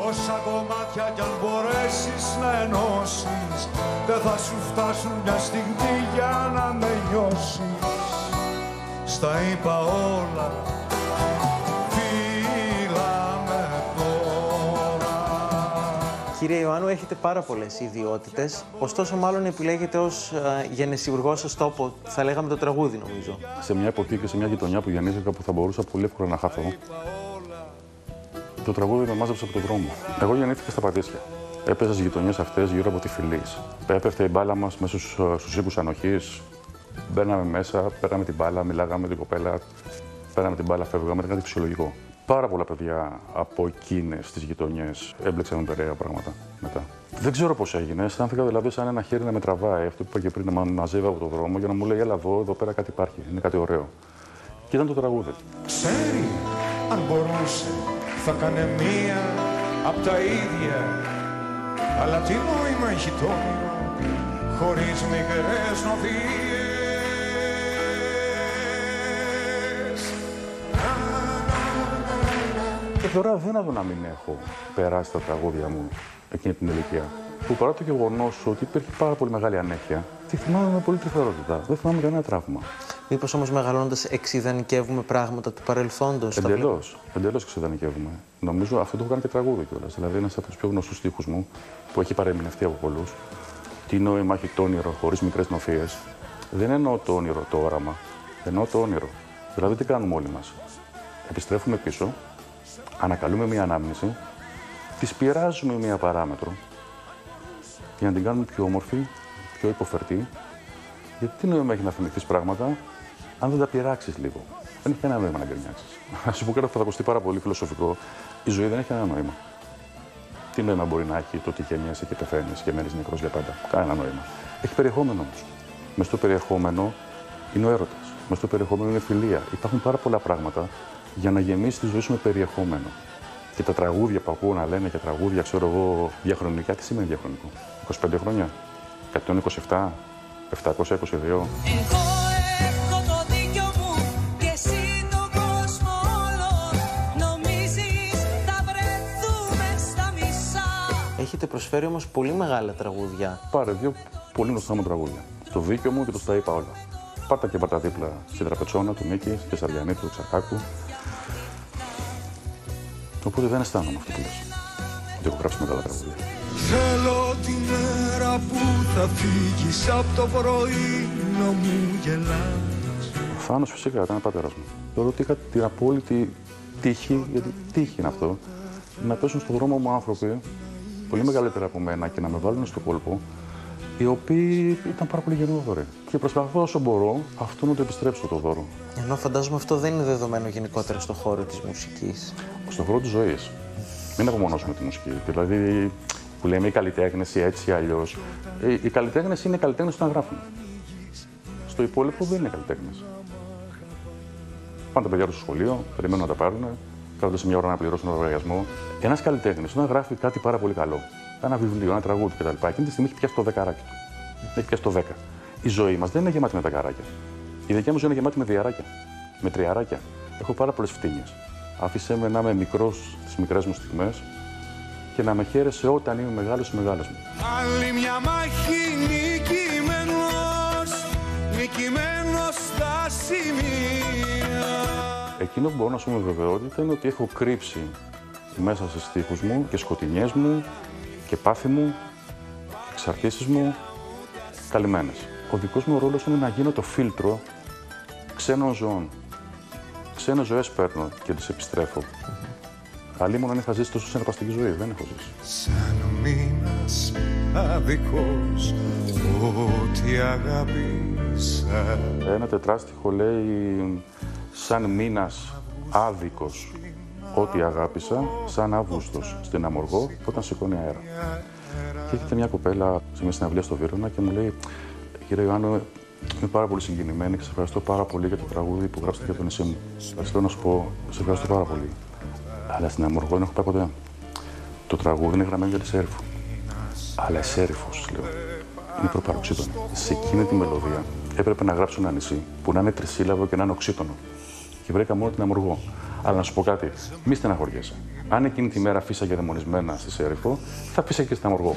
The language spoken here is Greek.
Όσα κομμάτια κι αν μπορέσεις να ενώσεις, δεν θα σου φτάσουν μια στιγμή για να με νιώσεις. Στα είπα όλα, φύλλα με τώρα. Κύριε Ιωάννου, έχετε πάρα πολλές ιδιότητες, ωστόσο μάλλον επιλέγετε ως γενεσιουργό σας τόπο, θα λέγαμε, το τραγούδι, νομίζω. Σε μια εποχή και σε μια γειτονιά που γεννήθηκα που θα μπορούσα πολύ εύκολα να χαθώ, το τραγούδι με μάζεψε από τον δρόμο. Εγώ γεννήθηκα στα Πατήσια. Έπαιζα στις γειτονιές αυτές γύρω από τη Φιλής. Έπεφτε η μπάλα μας μέσα στους οίκους ανοχής. Μπαίναμε μέσα, παίρναμε την μπάλα, μιλάγαμε με την κοπέλα, παίρναμε την μπάλα, φεύγαμε, ήταν κάτι φυσιολογικό. Πάρα πολλά παιδιά από εκείνες τις γειτονιές έμπλεξαν με περαία πράγματα μετά. Δεν ξέρω πώς έγινε. Αισθάνθηκα δηλαδή σαν ένα χέρι να με τραβάει. Αυτό που είπα και πριν, να μαζεύει από τον δρόμο για να μου λέει: έλα εδώ πέρα κάτι υπάρχει, είναι κάτι ωραίο. Και ήταν το τραγούδι. Ξέρει, αν μπορούσε, θα κάνε μία απ' τα ίδια. Αλλά τι νόημα έχει το όνειρο, χωρίς μικρές νοθείες. Και θεωρώ αδύνατο να μην έχω περάσει τα τραγούδια μου εκείνη την ηλικία. Που παρά το γεγονός ότι υπήρχε πάρα πολύ μεγάλη ανέχεια, τη θυμάμαι με πολύ τρυφερότητα. Δεν θυμάμαι κανένα τραύμα. Μήπως όμως μεγαλώνοντας εξιδανικεύουμε πράγματα του παρελθόντος? Εντελώς εξιδανικεύουμε. Νομίζω αυτό το έχω κάνει και τραγούδι κιόλας. Δηλαδή, ένας από τους πιο γνωστούς στίχους μου, που έχει παρεμηνευτεί από πολλούς. Τι νόημα έχει το όνειρο χωρίς μικρές νοθείες. Δεν εννοώ το όνειρο, το όραμα. Εννοώ το όνειρο. Δηλαδή, τι κάνουμε όλοι μας? Επιστρέφουμε πίσω, ανακαλούμε μία ανάμνηση, τη πειράζουμε μία παράμετρο για να την κάνουμε πιο όμορφη, πιο υποφερτή. Γιατί τι νόημα έχει να θυμηθείς πράγματα αν δεν τα πειράξεις λίγο? Δεν έχει κανένα νόημα να γκρινιάξεις. Να σου πω κάτι που θα ακουστεί πάρα πολύ φιλοσοφικό. Η ζωή δεν έχει κανένα νόημα. Τι νόημα μπορεί να έχει το ότι γεννιέσαι και πεθαίνεις και μένεις νεκρός για πάντα? Κανένα νόημα. Έχει περιεχόμενο όμως. Μες στο περιεχόμενο είναι ο έρωτας. Μες στο περιεχόμενο είναι η φιλία. Υπάρχουν πάρα πολλά πράγματα για να γεμίσει τη ζωή σου με περιεχόμενο. Και τα τραγούδια που ακούω να λένε για τραγούδια, ξέρω εγώ, διαχρονικά, τι σημαίνει διαχρονικό? 25 χρόνια, 127, 722. Έχετε προσφέρει όμως πολύ μεγάλα τραγούδια. Πάρε δύο πολύ γνωστά μου τραγούδια. Το Δίκιο μου και το Στα είπα όλα. Πάρτα και πάρτα δίπλα στην Τραπετσόνα του Μίκη και Σαριανή του Τσαρχάκου. Οπότε δεν αισθάνομαι αυτό που λες. Ότι έχω γράψει μεγάλα τραγούδια. Θέλω τη μέρα που θα φύγεις απ' το πρωί να μου γελάς. Ο Θάνος φυσικά ήταν πατέρας μου. Θεωρώ ότι είχα την απόλυτη τύχη, γιατί τύχη είναι αυτό, να πέσουν στον δρόμο μου άνθρωποι πολύ μεγαλύτερα από μένα και να με βάλουν στο κόλπο, οι οποίοι ήταν πάρα πολύ γενναιόδοροι. Και προσπαθώ όσο μπορώ αυτό να το επιστρέψω το δώρο. Ενώ φαντάζομαι αυτό δεν είναι δεδομένο γενικότερα στον χώρο της μουσικής. Στον χώρο της ζωής. Μην απομονώσουμε τη μουσική. Δηλαδή, που λέμε οι καλλιτέχνες ή έτσι ή αλλιώς. Οι καλλιτέχνες είναι καλλιτέχνες όταν γράφουν. Στο υπόλοιπο δεν είναι καλλιτέχνες. Πάνε τα παιδιά του στο σχολείο, περιμένουν να τα πάρουν, κάθονται σε μια ώρα να πληρώσουν τον λογαριασμό. Ένας καλλιτέχνης, όταν γράφει κάτι πάρα πολύ καλό, ένα βιβλίο, ένα τραγούδι κτλ., εκείνη τη στιγμή έχει πιάσει το δεκαράκι του. Έχει πιάσει το 10. Η ζωή μας δεν είναι γεμάτη με δεκαράκια. Η δικιά μου ζωή είναι γεμάτη με διαράκια, με τριαράκια. Έχω πάρα πολλές φτύνιες. Άφησέ με να είμαι μικρός στις μικρές μου στιγμές και να με χαίρεσαι όταν είμαι μεγάλος στις μεγάλες μου. Άλλη μια μάχη νικημένος στα σημεία. Εκείνο που μπορώ να σου με βεβαιότητα είναι ότι έχω κρύψει μέσα σε στίχους μου και σκοτεινιές μου και πάθη μου και εξαρτήσεις μου καλυμμένες. Ο δικός μου ρόλος είναι να γίνω το φίλτρο ξένων ζωών. Ξένες ζωές παίρνω και τις επιστρέφω. Αλλήμον αν είχα ζήσει τόσο συναρπαστική ζωή, δεν έχω ζήσει. Σαν μήνας άδικος, ό,τι αγάπησα. Ένα τετράστιχο λέει σαν μήνας άδικος, ό,τι αγάπησα, σαν Αύγουστος στην Αμοργό όταν σηκώνει αέρα. Και έρχεται μια κοπέλα σε μια συναυλία στο Βύρωνα και μου λέει: Κύριε Ιωάννου, είμαι πάρα πολύ συγκινημένη και σε ευχαριστώ πάρα πολύ για το τραγούδι που γράψατε για το νησί μου. Θέλω να σου πω, σε ευχαριστώ πάρα πολύ. Αλλά στην Αμοργό δεν έχω πάει ποτέ. Το τραγούδι είναι γραμμένο για τη Σέριφο. Αλλά η Σέριφος, λέω, είναι προπαροξύτωνη. Σε εκείνη τη μελωδία έπρεπε να γράψω ένα νησί που να είναι τρισύλλαβο και να είναι οξύτωνο. Και βρήκα μόνο την Αμοργό. Αλλά να σου πω κάτι, μη στεναχωριέσαι. Αν εκείνη τη μέρα φύσαγε δαιμονισμένα στη Σέριφο, θα φύσαγε και στην Αμοργό.